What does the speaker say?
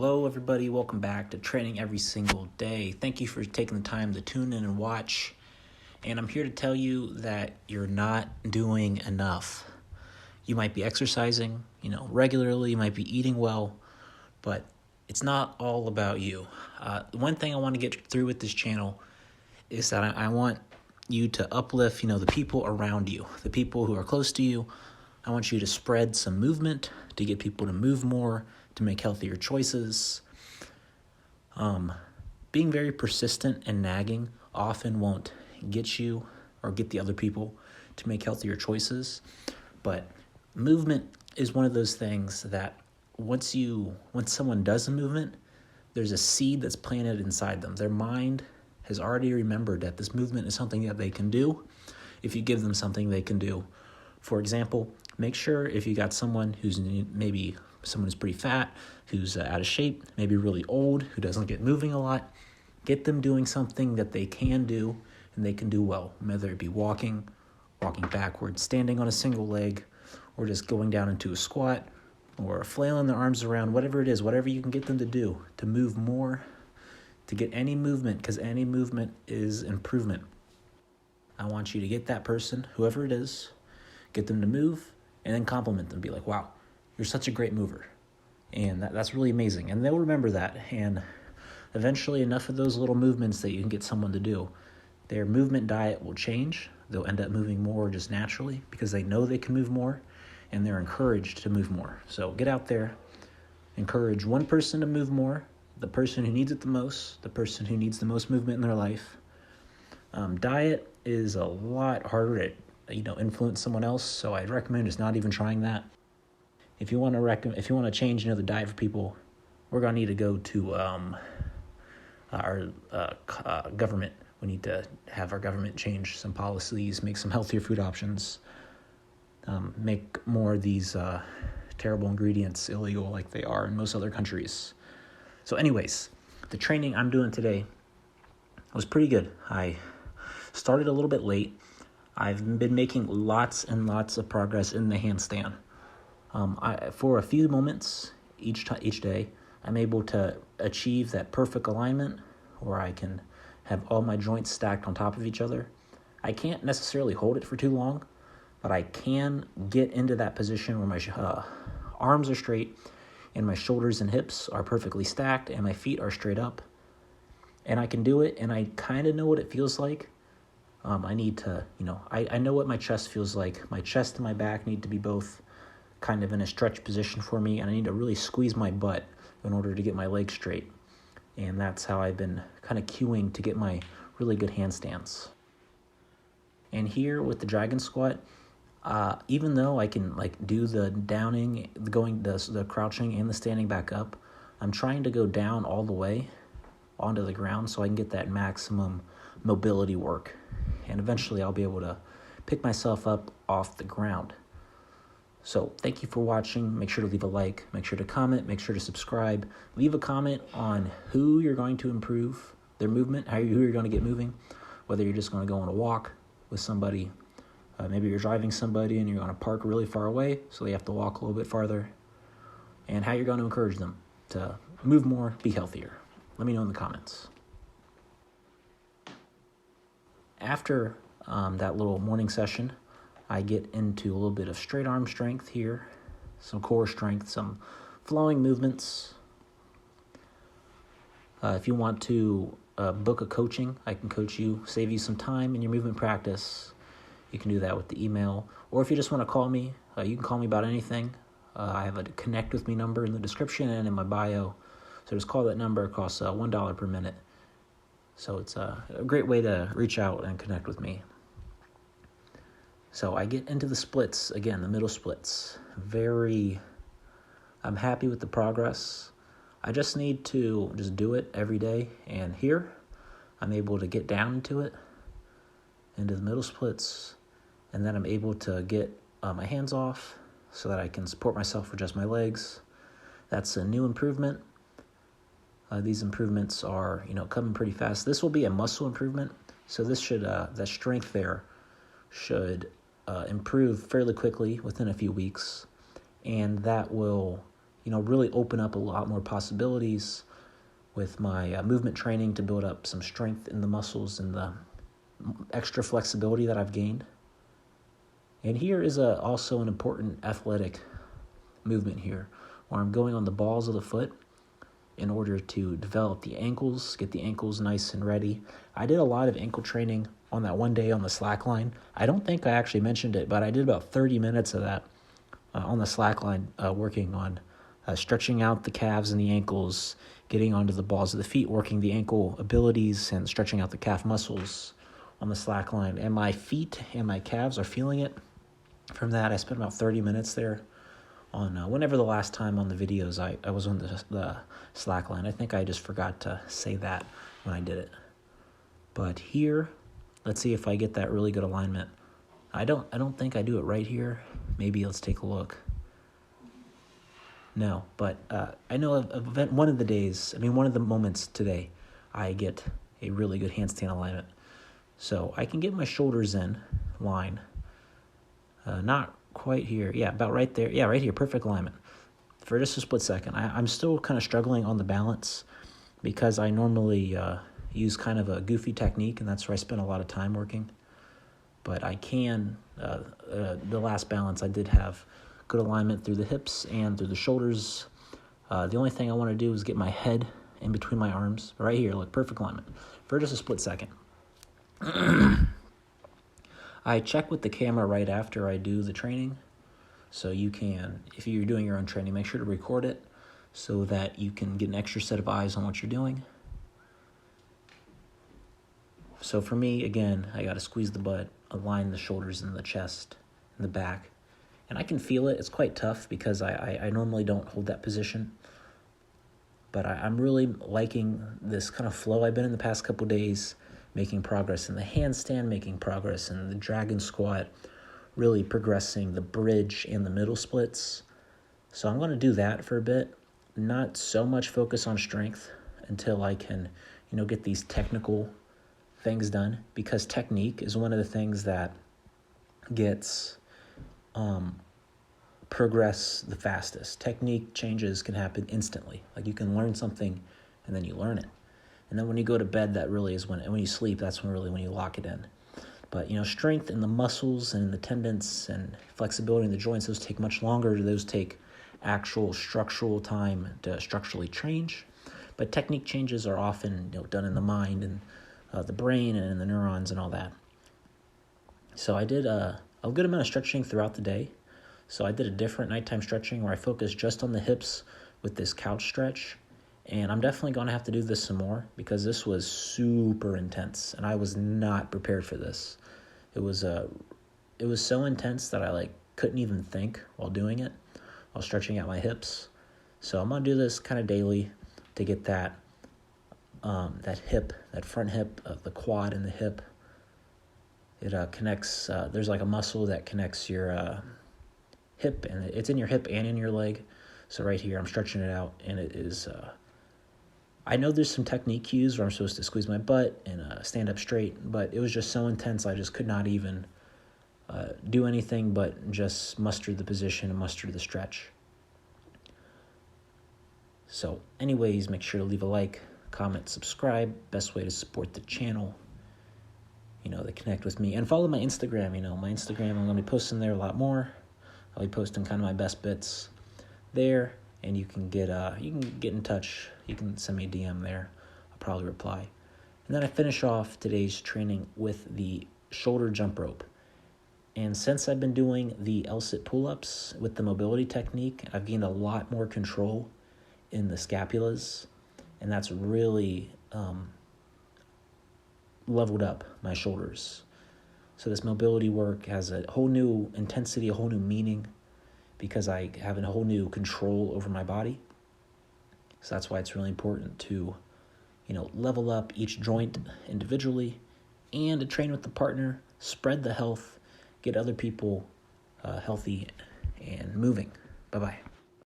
Hello, everybody. Welcome back to Training Every Single Day. Thank you for taking the time to tune in and watch. And I'm here to tell you that you're not doing enough. You might be exercising, regularly. You might be eating well, but it's not all about you. One thing I want to get through with this channel is that I want you to uplift, the people around you, the people who are close to you. I want you to spread some movement, to get people to move more, to make healthier choices. Being very persistent and nagging often won't get you or get the other people to make healthier choices. But movement is one of those things that once someone does a movement, there's a seed that's planted inside them. Their mind has already remembered that this movement is something that they can do if you give them something they can do. For example, make sure if you got someone who's maybe someone who's pretty fat, who's out of shape, maybe really old, who doesn't get moving a lot, get them doing something that they can do and they can do well, whether it be walking backwards, standing on a single leg, or just going down into a squat, or flailing their arms around, whatever it is, whatever you can get them to do, to move more, to get any movement, because any movement is improvement. I want you to get that person, whoever it is, get them to move, and then compliment them. Be like, wow, you're such a great mover. And that's really amazing. And they'll remember that. And eventually enough of those little movements that you can get someone to do, their movement diet will change. They'll end up moving more just naturally because they know they can move more and they're encouraged to move more. So get out there, encourage one person to move more, the person who needs it the most, the person who needs the most movement in their life. Diet is a lot harder to influence someone else, so I'd recommend just not even trying that. If you want to change the diet for people, we're gonna need to go to our government. We need to have our government change some policies, make some healthier food options, make more of these terrible ingredients illegal like they are in most other countries. So anyways, the training I'm doing today was pretty good. I started a little bit late. I've been making lots and lots of progress in the handstand. For a few moments each day, I'm able to achieve that perfect alignment where I can have all my joints stacked on top of each other. I can't necessarily hold it for too long, but I can get into that position where my arms are straight and my shoulders and hips are perfectly stacked and my feet are straight up. And I can do it, and I kind of know what it feels like. I need to, I know what my chest feels like. My chest and my back need to be both kind of in a stretch position for me, and I need to really squeeze my butt in order to get my legs straight. And that's how I've been kind of cueing to get my really good handstands. And here with the dragon squat, even though I can do the downing, the crouching and the standing back up, I'm trying to go down all the way onto the ground so I can get that maximum mobility work. And eventually I'll be able to pick myself up off the ground. So thank you for watching. Make sure to leave a like, make sure to comment, make sure to subscribe. Leave a comment on who you're going to improve their movement, who you're going to get moving, whether you're just going to go on a walk with somebody. Maybe you're driving somebody and you're going to park really far away, so they have to walk a little bit farther. And how you're going to encourage them to move more, be healthier. Let me know in the comments. After that little morning session, I get into a little bit of straight arm strength here, some core strength, some flowing movements. If you want to book a coaching, I can coach you, save you some time in your movement practice. You can do that with the email. Or if you just want to call me, you can call me about anything. I have a connect with me number in the description and in my bio. So just call that number. It costs $1 per minute. So it's a great way to reach out and connect with me. So I get into the splits, again, the middle splits. I'm happy with the progress. I just need to just do it every day. And here, I'm able to get down into the middle splits. And then I'm able to get my hands off so that I can support myself with just my legs. That's a new improvement. These improvements are, coming pretty fast. This will be a muscle improvement. So this should, that strength there should improve fairly quickly within a few weeks. And that will really open up a lot more possibilities with my movement training to build up some strength in the muscles and the extra flexibility that I've gained. And here is also an important athletic movement here, where I'm going on the balls of the foot in order to develop the ankles, get the ankles nice and ready. I did a lot of ankle training on that one day on the slack line. I don't think I actually mentioned it, but I did about 30 minutes of that on the slack line, working on stretching out the calves and the ankles, getting onto the balls of the feet, working the ankle abilities and stretching out the calf muscles on the slack line. And my feet and my calves are feeling it from that. I spent about 30 minutes there on whenever the last time on the videos I was on the slack line. I think I just forgot to say that when I did it. But here, let's see if I get that really good alignment. I don't think I do it right here. Maybe let's take a look. No, but I know one of the moments today, I get a really good handstand alignment. So I can get my shoulders in line. Not quite here. Yeah, about right there. Yeah, right here. Perfect alignment. For just a split second. I'm still kind of struggling on the balance because I normally use kind of a goofy technique, and that's where I spend a lot of time working. But I can, the last balance, I did have good alignment through the hips and through the shoulders. The only thing I want to do is get my head in between my arms. Right here, look, perfect alignment. For just a split second. I check with the camera right after I do the training. So you can, if you're doing your own training, make sure to record it so that you can get an extra set of eyes on what you're doing. So for me, again, I got to squeeze the butt, align the shoulders and the chest and the back. And I can feel it. It's quite tough because I normally don't hold that position. But I'm really liking this kind of flow I've been in the past couple days, making progress in the handstand, making progress in the dragon squat, really progressing the bridge and the middle splits. So I'm going to do that for a bit, not so much focus on strength until I can, get these technical things done, because technique is one of the things that gets progress the fastest. Technique changes can happen instantly. Like you can learn something and then you learn it. And then when you go to bed, that really is when you sleep, that's when you lock it in. But, strength in the muscles and in the tendons and flexibility in the joints, those take much longer. Those take actual structural time to structurally change. But technique changes are often done in the mind and the brain and in the neurons and all that. So I did a good amount of stretching throughout the day. So I did a different nighttime stretching where I focused just on the hips with this couch stretch. And I'm definitely going to have to do this some more because this was super intense and I was not prepared for this. It was so intense that I couldn't even think while doing it, while stretching out my hips. So I'm going to do this kind of daily to get that hip, that front hip of the quad and the hip. It connects, there's a muscle that connects your hip, and it's in your hip and in your leg. So right here, I'm stretching it out, and it is, I know there's some technique cues where I'm supposed to squeeze my butt and stand up straight, but it was just so intense, I just could not even do anything but just muster the position and muster the stretch. So anyways, make sure to leave a like, comment, subscribe. Best way to support the channel, to connect with me. And follow my Instagram, my Instagram, I'm going to be posting there a lot more. I'll be posting kind of my best bits there, and you can get in touch. You can send me a DM there. I'll probably reply. And then I finish off today's training with the shoulder jump rope. And since I've been doing the L-sit pull-ups with the mobility technique, I've gained a lot more control in the scapulas, and that's really leveled up my shoulders. So this mobility work has a whole new intensity, a whole new meaning, because I have a whole new control over my body. So that's why it's really important to, level up each joint individually and to train with the partner, spread the health, get other people healthy and moving. Bye-bye.